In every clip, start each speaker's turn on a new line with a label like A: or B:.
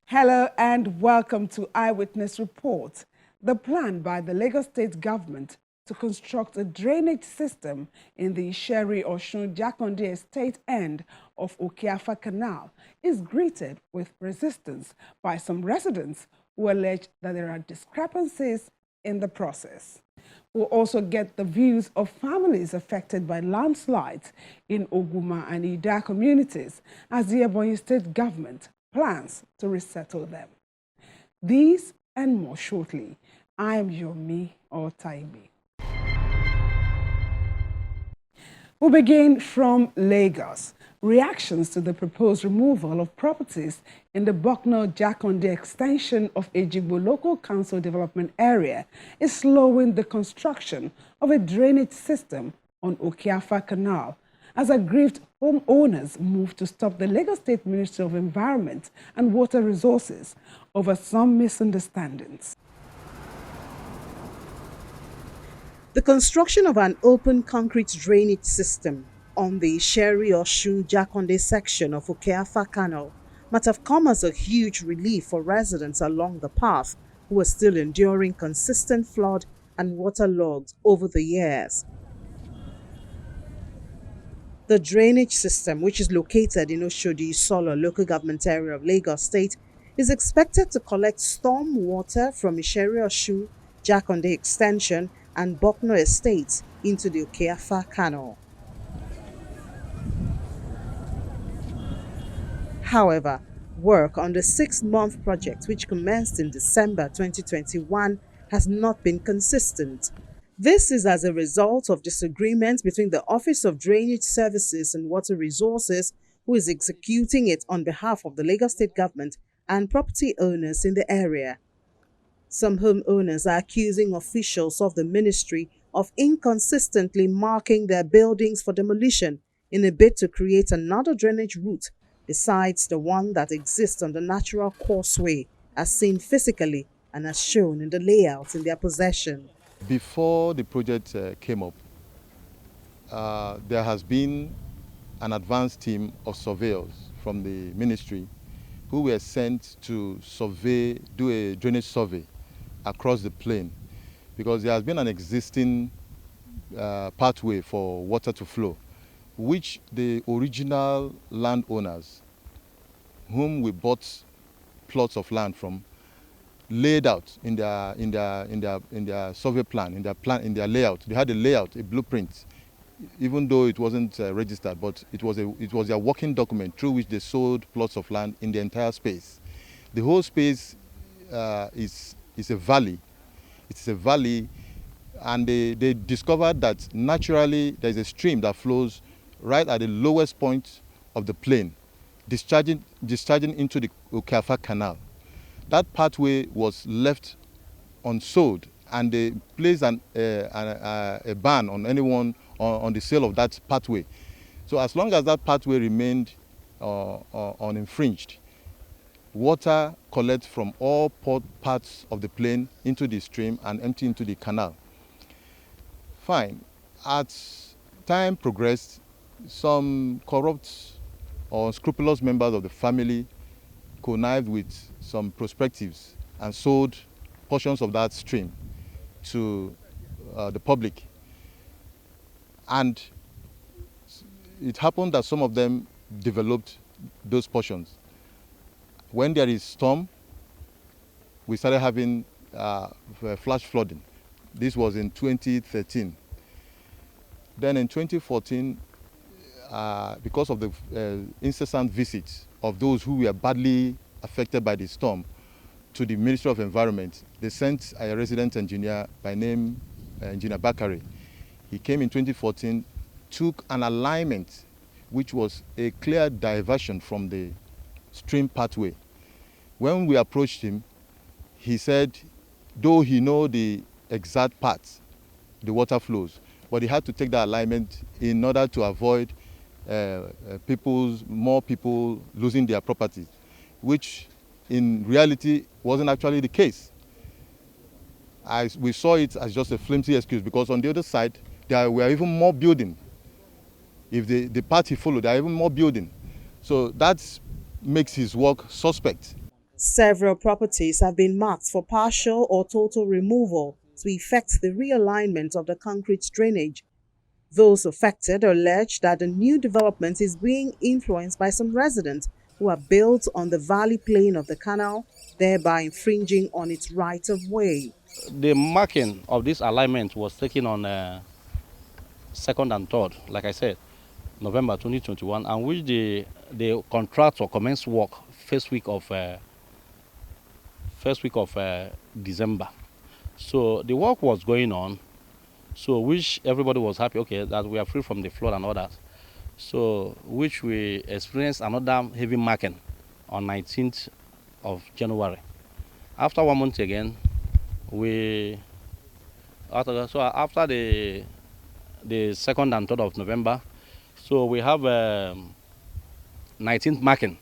A: Hello and welcome to Eyewitness Report. The plan by the Lagos State government to construct a drainage system in the Isheri Osun Jakonde estate end of Okeafa Canal is greeted with resistance by some residents who allege that there are discrepancies in the process. We'll also get the views of families affected by landslides in Oguma and Ida communities as the Ebonyi state government plans to resettle them. These and more shortly. I am Yomi Otaibi. We begin from Lagos. Reactions to the proposed removal of properties in the Bucknor Jakonde extension of Ejigbo Local Council Development Area is slowing the construction of a drainage system on Okeafa Canal as aggrieved homeowners move to stop the Lagos State Ministry of Environment and Water Resources over some misunderstandings.
B: The construction of an open concrete drainage system on the Isheri Osun Jakonde section of Okeafa Canal might have come as a huge relief for residents along the path who are still enduring consistent flood and water logs over the years. The drainage system, which is located in Oshodi Solo local government area of Lagos State, is expected to collect storm water from Isheri Osun Jakonde extension and Bucknor estates into the Okeafa Canal. However, work on the 6-month project, which commenced in December 2021, has not been consistent. This is as a result of disagreements between the Office of Drainage Services and Water Resources, who is executing it on behalf of the Lagos State government, and property owners in the area. Some homeowners are accusing officials of the ministry of inconsistently marking their buildings for demolition in a bid to create another drainage route besides the one that exists on the natural causeway as seen physically and as shown in the layout in their possession.
C: Before the project came up, there has been an advanced team of surveyors from the ministry who were sent to do a drainage survey across the plain, because there has been an existing pathway for water to flow, which the original landowners whom we bought plots of land from laid out in their survey plan, in their layout. They had a layout, a blueprint, even though it wasn't registered, but it was their working document through which they sold plots of land in the entire space. The whole space is a valley. It's a valley, and they discovered that naturally there's a stream that flows right at the lowest point of the plain, discharging into the Okeafa Canal. That pathway was left unsold, and they placed a ban on anyone on the sale of that pathway. So as long as that pathway remained uninfringed, water collects from all parts of the plain into the stream and empty into the canal. Fine. As time progressed, some corrupt or unscrupulous members of the family connived with some prospectives and sold portions of that stream to the public. And it happened that some of them developed those portions. When there is storm, we started having flash flooding. This was in 2013. Then in 2014, because of the incessant visits of those who were badly affected by the storm to the Ministry of Environment, they sent a resident engineer by name Engineer Bakari. He came in 2014, took an alignment which was a clear diversion from the stream pathway. When we approached him, he said, though he know the exact path the water flows, but he had to take that alignment in order to avoid more people losing their properties, which in reality wasn't actually the case. We saw it as just a flimsy excuse, because on the other side, there were even more building. If the path he followed, there are even more building. So that makes his work suspect.
B: Several properties have been marked for partial or total removal to effect the realignment of the concrete drainage. Those affected allege that the new development is being influenced by some residents who are built on the valley plane of the canal, thereby infringing on its right of way.
D: The marking of this alignment was taken on 2nd and 3rd, like I said, November 2021, and which the contractor commenced work first week of December. So the work was going on, so which everybody was happy, okay, that we are free from the flood and all that. So which we experienced another heavy marking on 19th of January. After 1 month again, after the 2nd and 3rd of November, so we have 19th marking.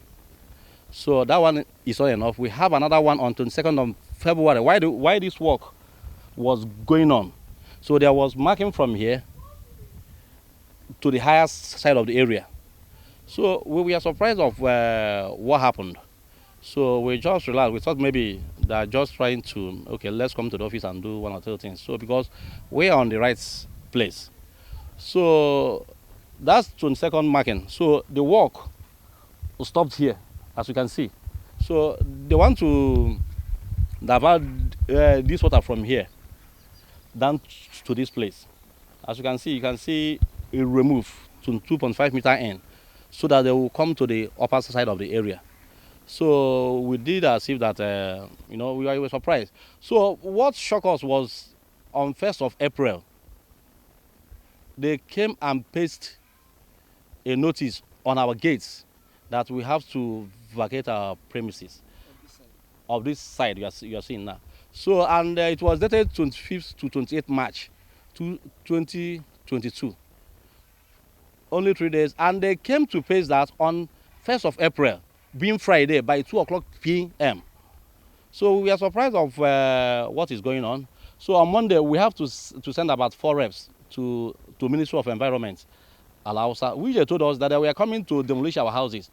D: So that one is not enough. We have another one on 22nd of February. Why this work was going on? So there was marking from here to the highest side of the area. So we were surprised of what happened. So we just relaxed. We thought maybe they're just trying to, okay, let's come to the office and do one or two things. So because we're on the right place. So that's 22nd marking. So the work stopped here, as you can see. So they want to divert this water from here down to this place. As you can see it removed to 2.5 meter in, so that they will come to the upper side of the area. So we did as if that, we were surprised. So what shocked us was on 1st of April, they came and pasted a notice on our gates that we have to vacate our premises of this side you are seeing now. So, and it was dated 25th to 28th March 2022. Only 3 days. And they came to paste that on 1st of April, being Friday, by 2:00 p.m. So we are surprised of what is going on. So on Monday, we have to send about 4 reps to Ministry of Environment, Alausa, which they told us that they were coming to demolish our houses.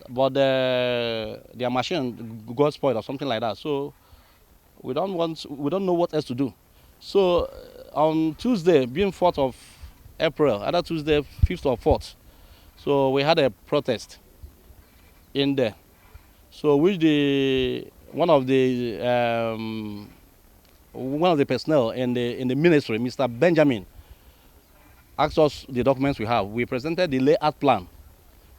D: But their machine got spoiled or something like that. So we don't know what else to do. So on Tuesday, being 4th of April, other Tuesday, 5th or 4th, so we had a protest in there. So which one of the personnel in the ministry, Mr. Benjamin, asked us the documents we have. We presented the layout plan,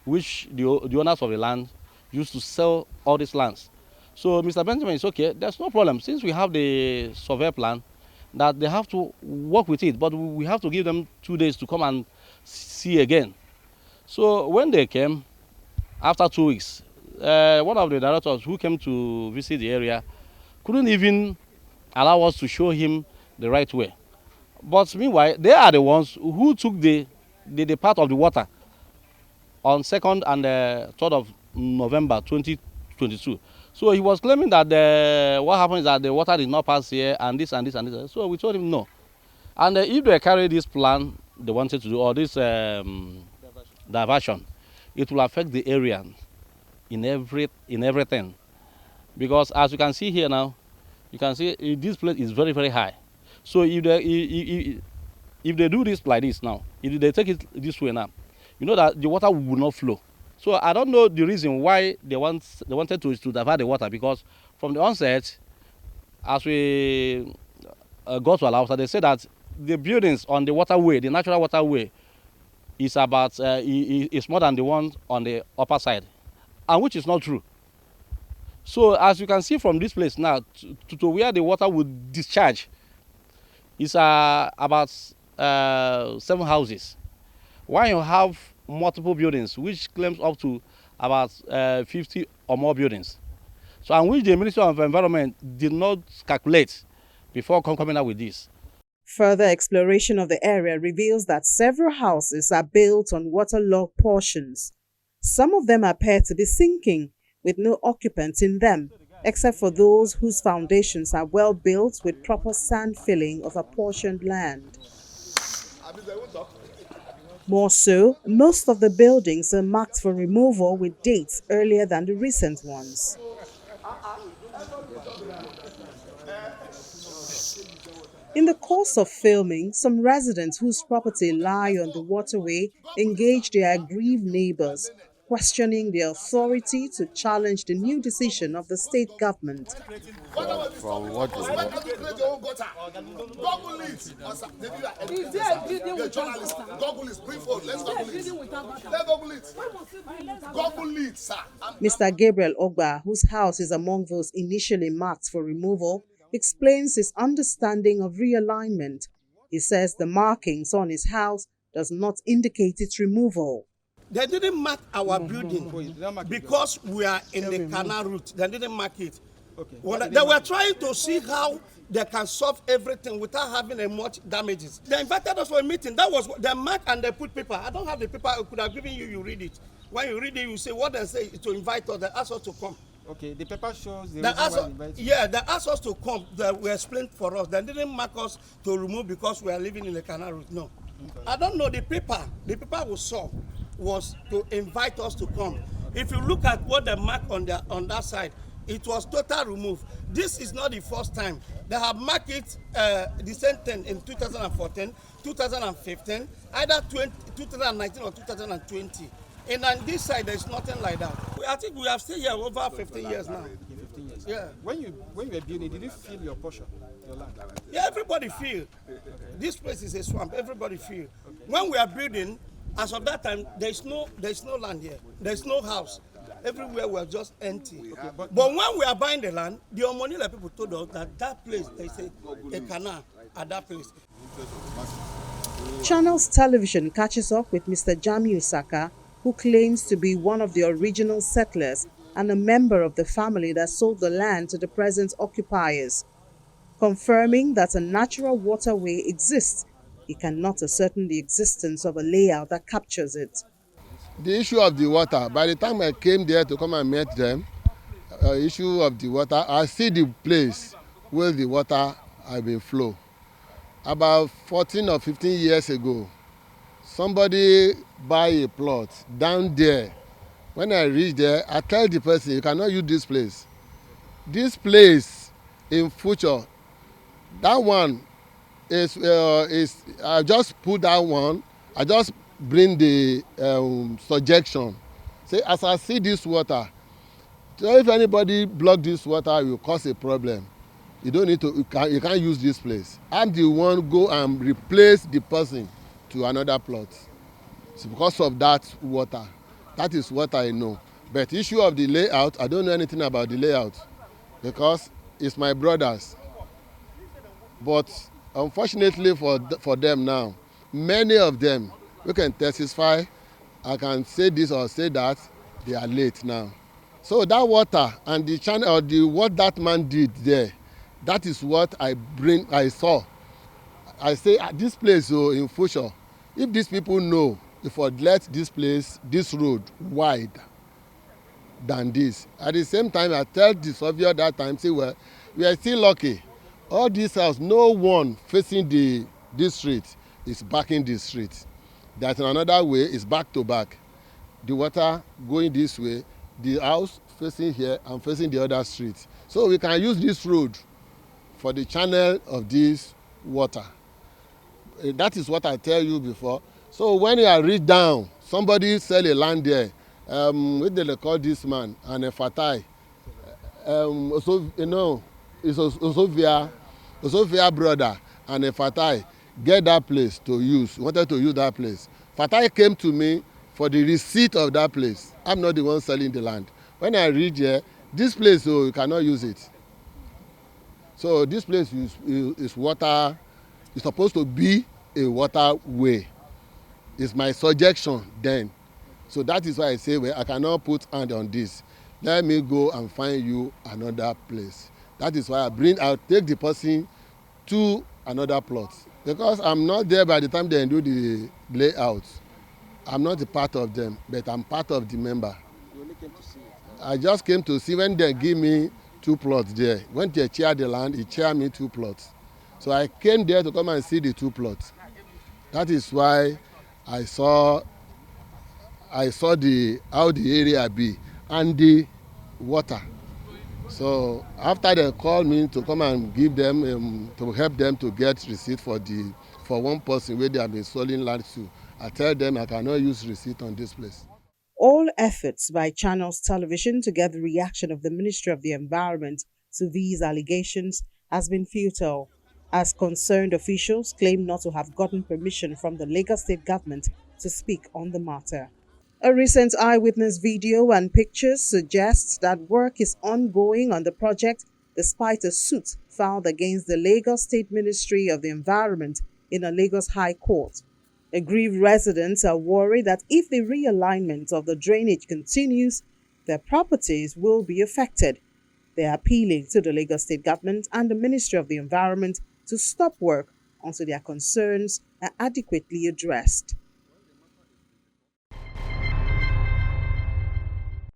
D: which the owners of the land used to sell all these lands. So Mr. Benjamin is okay, there's no problem. Since we have the survey plan, that they have to work with it, but we have to give them 2 days to come and see again. So when they came, after 2 weeks, one of the directors who came to visit the area couldn't even allow us to show him the right way. But meanwhile, they are the ones who took the part of the water on 2nd and 3rd of November 2022. So he was claiming that what happened is that the water did not pass here and this and this and this. So we told him no. And if they carry this plan they wanted to do, or this diversion, it will affect the area in everything. Because as you can see here now, you can see this place is very, very high. So if they do this like this now, if they take it this way now, you know that the water will not flow. So I don't know the reason why they wanted to divert the water, because from the onset, as we got to Alausa, they said that the buildings on the waterway, the natural waterway, is about is more than the one on the upper side, and which is not true. So as you can see from this place now to where the water would discharge, is about 7 houses. Why you have multiple buildings, which claims up to about 50 or more buildings. So, and which the Ministry of Environment did not calculate before coming up with this.
B: Further exploration of the area reveals that several houses are built on waterlogged portions. Some of them appear to be sinking, with no occupants in them, except for those whose foundations are well built with proper sand filling of apportioned land. More so, most of the buildings are marked for removal with dates earlier than the recent ones. In the course of filming, some residents whose property lie on the waterway engaged their aggrieved neighbors, questioning the authority to challenge the new decision of the state government.
E: From what is what?
F: Google it. Google it, sir.
B: Mr. Gabriel Ogba, whose house is among those initially marked for removal, explains his understanding of realignment. He says the markings on his house does not indicate its removal.
G: They didn't mark our building because we are in the canal route. They didn't mark it. Okay. They were trying to see how they can solve everything without having much damages. They invited us for a meeting. That was they mark and they put paper. I don't have the paper. I could have given you. You read it. When you read it, you say what they say to invite us. They ask us to come.
H: Okay, the paper shows the
G: yeah, they asked us to come. They were explained for us. They didn't mark us to remove because we are living in the canal route. No. Okay. I don't know the paper. The paper we saw was to invite us to come. If you look at what they marked on that side, it was total remove. This is not the first time. They have marked it the same thing in 2014, 2015, either 2019 or 2020. And on this side, there's nothing like that. I think we have stayed here over 15 years now.
H: 15 years.
G: Yeah.
H: When you were building, did you feel your portion, your land?
G: Yeah, everybody feel. Okay. This place is a swamp. Everybody feel. Okay. When we are building, as of that time, there's no land here. There's no house. Everywhere we're just empty. Okay, but when we are buying the land, the Omonila people told us that place, they say a canal at that place.
B: Channels Television catches up with Mr. Jamiu Saka, who claims to be one of the original settlers and a member of the family that sold the land to the present occupiers. Confirming that a natural waterway exists, he cannot ascertain the existence of a layout that captures it.
E: The issue of the water, by the time I came there to come and meet them, issue of the water, I see the place where the water has been flow. About 14 or 15 years ago, somebody buy a plot down there. When I reach there, I tell the person, you cannot use this place. This place in future, that one is I just put that one, I just bring the suggestion. Say, as I see this water, so if anybody block this water, it will cause a problem. You don't need to, you can't use this place. I'm the one go and replace the person to another plot. It's because of that water. That is what I know. But the issue of the layout, I don't know anything about the layout because it's my brothers. But unfortunately for them now, many of them, we can testify, I can say this or say that, they are late now. So that water and the channel or what that man did there, that is what I saw. I say this place in future, if these people know, if I let this place, this road wide than this. At the same time, I tell the surveyor that time, say, well, we are still lucky. All this house, no one facing this street is backing the street. That another way is back to back. The water going this way, the house facing here and facing the other street. So we can use this road for the channel of this water. That is what I tell you before. So when you reach down, somebody sell a land there. What they call this man? And a fatai. Also, you know, it's Osofia brother and a fatai get that place to use. Wanted to use that place. Fatai came to me for the receipt of that place. I'm not the one selling the land. When I reach here, this place, you cannot use it. So this place is water. It's supposed to be a waterway. It's my suggestion then. So that is why I say, well, I cannot put hand on this. Let me go and find you another place. That is why I'll take the person to another plot. Because I'm not there by the time they do the layout. I'm not a part of them, but I'm part of the member.
H: You only came to see it?
E: I just came to see when they give me 2 plots there. When they share the land, he shared me 2 plots. So I came there to come and see the 2 plots. That is why I saw the how the area be and the water. So after they called me to come and give them to help them to get receipt for one person where they have been selling land to, I tell them I cannot use receipt on this place.
B: All efforts by Channels Television to get the reaction of the Ministry of the Environment to these allegations has been futile, as concerned officials claim not to have gotten permission from the Lagos State government to speak on the matter. A recent eyewitness video and pictures suggests that work is ongoing on the project despite a suit filed against the Lagos State Ministry of the Environment in a Lagos High Court. Aggrieved residents are worried that if the realignment of the drainage continues, their properties will be affected. They are appealing to the Lagos State government and the Ministry of the Environment to stop work until their concerns are adequately addressed.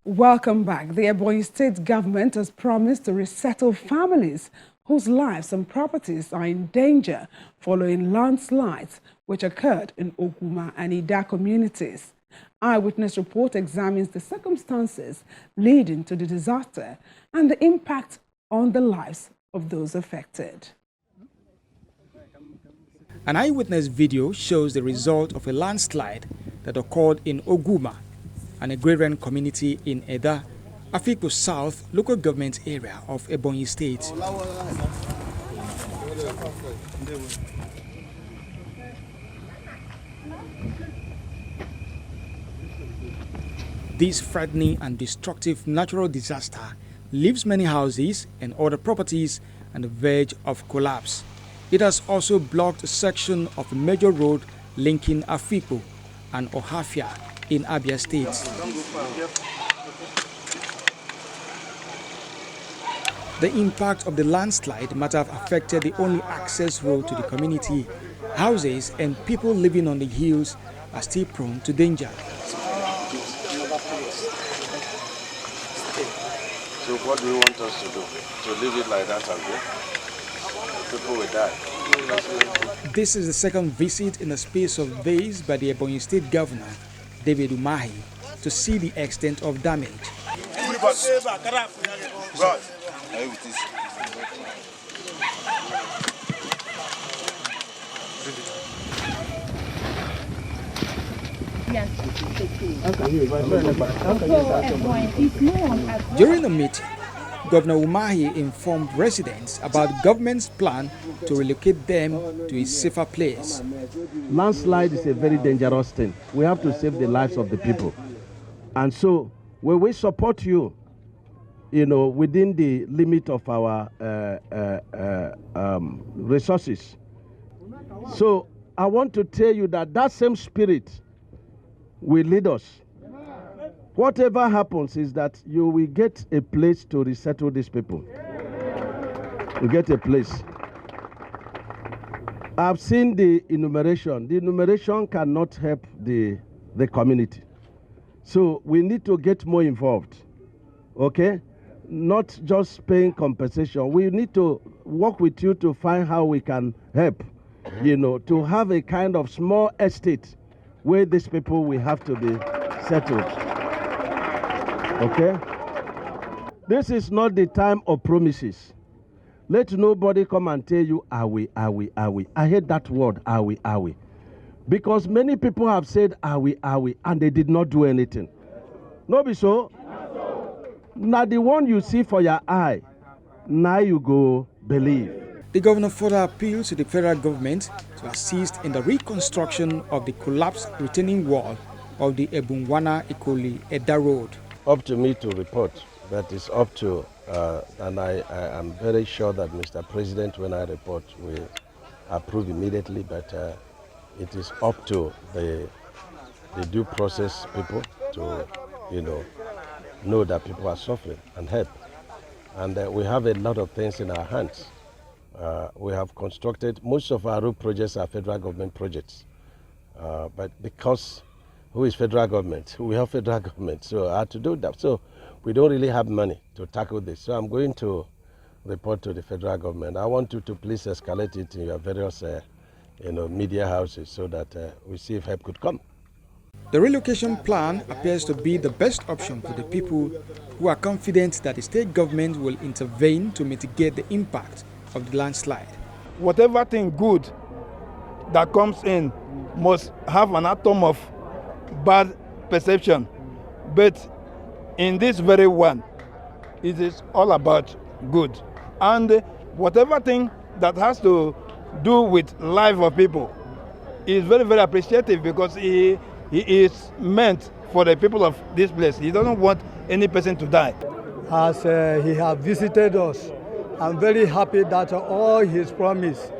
A: Welcome back. The Ebonyi State government has promised to resettle families whose lives and properties are in danger following landslides which occurred in Oguma and Ida communities. Eyewitness report examines the circumstances leading to the disaster and the impact on the lives of those affected.
F: An eyewitness video shows the result of a landslide that occurred in Oguma, an agrarian community in Eda, Afikpo South local government area of Ebonyi State. This frightening and destructive natural disaster leaves many houses and other properties on the verge of collapse. It has also blocked a section of a major road linking Afikpo and Ohafia in Abia State. The impact of the landslide might have affected the only access road to the community. Houses and people living on the hills are still prone to danger.
I: So what do you want us to do? To leave it like that and go? People will die.
F: This is the second visit in the space of days by the Ebonyi State Governor, David Umahi, to see the extent of damage. During the meeting, Governor Umahi informed residents about government's plan to relocate them to a safer place.
J: Landslide is a very dangerous thing. We have to save the lives of the people. And so, when we support you, within the limit of our resources. So, I want to tell you that that same spirit will lead us. Whatever happens is that you will get a place to resettle these people. You get a place. I've seen the enumeration. The enumeration cannot help the community. So we need to get more involved, okay? Not just paying compensation. We need to work with you to find how we can help, to have a kind of small estate where these people will have to be settled. Okay? This is not the time of promises. Let nobody come and tell you, are we. I hate that word, are we. Because many people have said, are we, and they did not do anything. No be so? Now the one you see for your eye, now you go believe.
F: The governor further appealed to the federal government to assist in the reconstruction of the collapsed retaining wall of the Ebunwana-Ikoli-Eda Road.
J: Up to me to report. That is up to, and I am very sure that Mr. President, when I report, will approve immediately, but it is up to the due process people to, know that people are suffering and help. And we have a lot of things in our hands. We have constructed, most of our road projects are federal government projects. But because who is federal government? We have federal government, so I had to do that. So we don't really have money to tackle this. So I'm going to report to the federal government. I want you to please escalate it in your various media houses so that we see if help could come.
F: The relocation plan appears to be the best option for the people who are confident that the state government will intervene to mitigate the impact of the landslide.
K: Whatever thing good that comes in must have an atom of bad perception. But in this very one, it is all about good. And whatever thing that has to do with life of people is very, very appreciative, because he is meant for the people of this place. He doesn't want any person to die.
L: As he has visited us, I'm very happy that all his promise,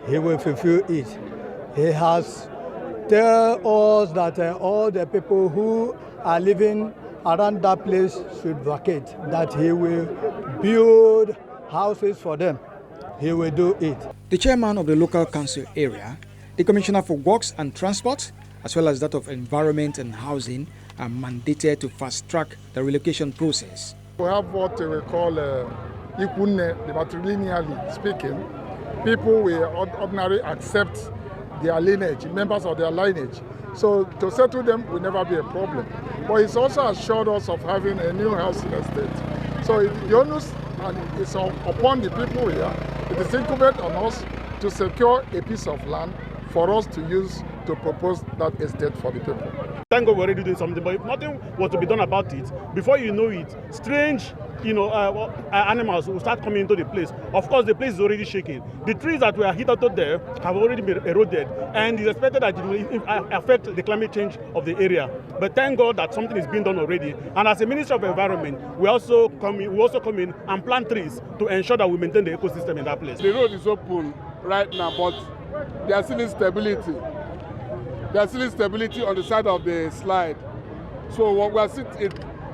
L: he will fulfill it. He has told us that all the people who are living around that place should vacate, that he will build houses for them. He will do it.
F: The chairman of the local council area, the commissioner for works and transport, as well as that of environment and housing, are mandated to fast-track the relocation process.
M: We have what we call Ikunne, matrilineally speaking. People will ordinarily accept their lineage, members of their lineage. So to settle them will never be a problem. But it's also assured us of having a new housing estate. So the onus is upon the people here. It is incumbent on us to secure a piece of land for us to use to propose that estate for the people.
N: Thank God we're already doing something, but if nothing was to be done about it, before you know it, strange animals will start coming into the place. Of course, the place is already shaking. The trees that were hit out there have already been eroded, and it's expected that it will affect the climate change of the area. But thank God that something is being done already. And as a Minister of Environment, we also come in and plant trees to ensure that we maintain the ecosystem in that place.
E: The road is open right now, but there's still instability. There's still instability on the side of the slide. So what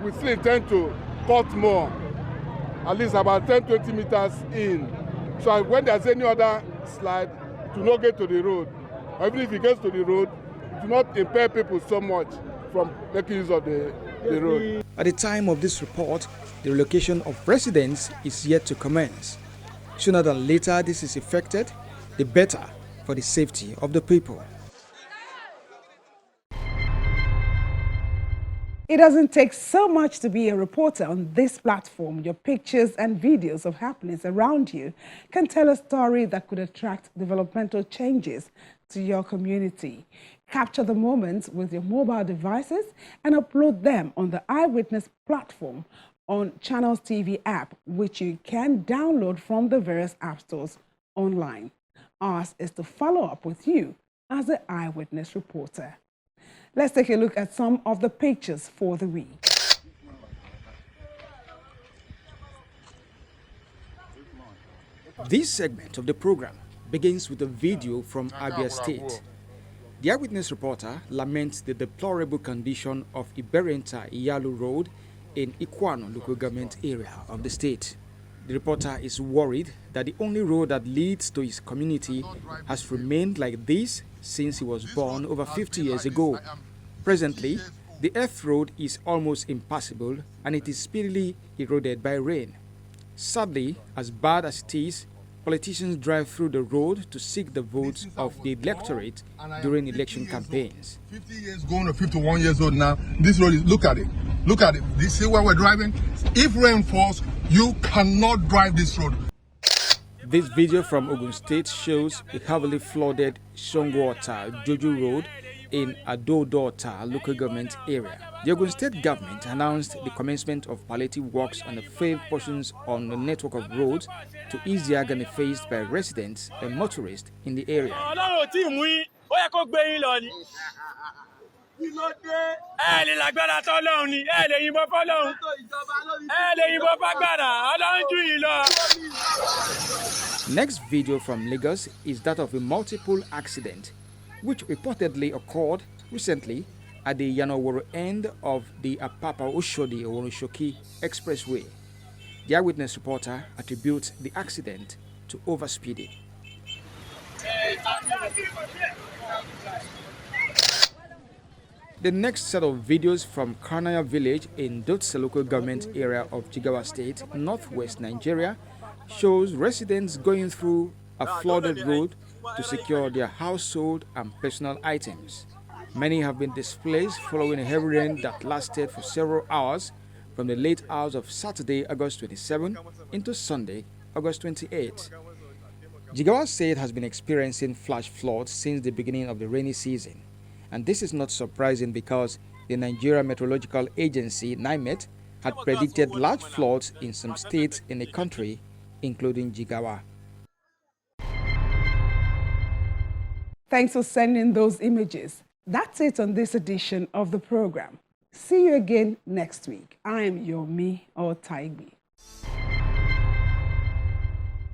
E: we still intend to cut more, at least about 10-20 meters in. So when there's any other slide, to not get to the road, or even if it gets to the road, do not impair people so much from making use of the road.
F: At the time of this report, the relocation of residents is yet to commence. Sooner than later this is effected, the better for the safety of the people.
A: It doesn't take so much to be a reporter on this platform. Your pictures and videos of happenings around you can tell a story that could attract developmental changes to your community. Capture the moments with your mobile devices and upload them on the Eyewitness platform on Channels TV app, which you can download from the various app stores online. Ours is to follow up with you as the Eyewitness reporter. Let's take a look at some of the pictures for the week.
F: This segment of the program begins with a video from Abia State. The Eyewitness reporter laments the deplorable condition of Iberenta-Iyalu Road in Ikwano local government area of the state. The reporter is worried that the only road that leads to his community has remained like this since he was born over 50 years ago. Presently, the earth road is almost impassable and it is speedily eroded by rain. Sadly, as bad as it is, politicians drive through the road to seek the votes of the electorate during election campaigns.
O: 50 years going to 51 years old now. This road is, look at it. Look at it. You see where we're driving? If rain falls, you cannot drive this road.
F: This video from Ogun State shows a heavily flooded Songwota Joju Road in Adodota local government area. The Ogun State government announced the commencement of palliative works on the failed portions on the network of roads to ease the agony faced by residents and motorists in the area. Next video from Lagos is that of a multiple accident which reportedly occurred recently at the Yanoworo end of the Apapa-Oshodi-Oworoshoki Expressway. The Eyewitness reporter attributes the accident to overspeeding. The next set of videos from Karnaya village in Dotse local government area of Jigawa State, northwest Nigeria, shows residents going through a flooded road to secure their household and personal items. Many have been displaced following a heavy rain that lasted for several hours from the late hours of Saturday, August 27 into Sunday, August 28. Jigawa State has been experiencing flash floods since the beginning of the rainy season. And this is not surprising because the Nigeria Meteorological Agency, NIMET, had predicted large floods in some states in the country, including Jigawa.
A: Thanks for sending those images. That's it on this edition of the program. See you again next week. I am Yomi or Taigbi.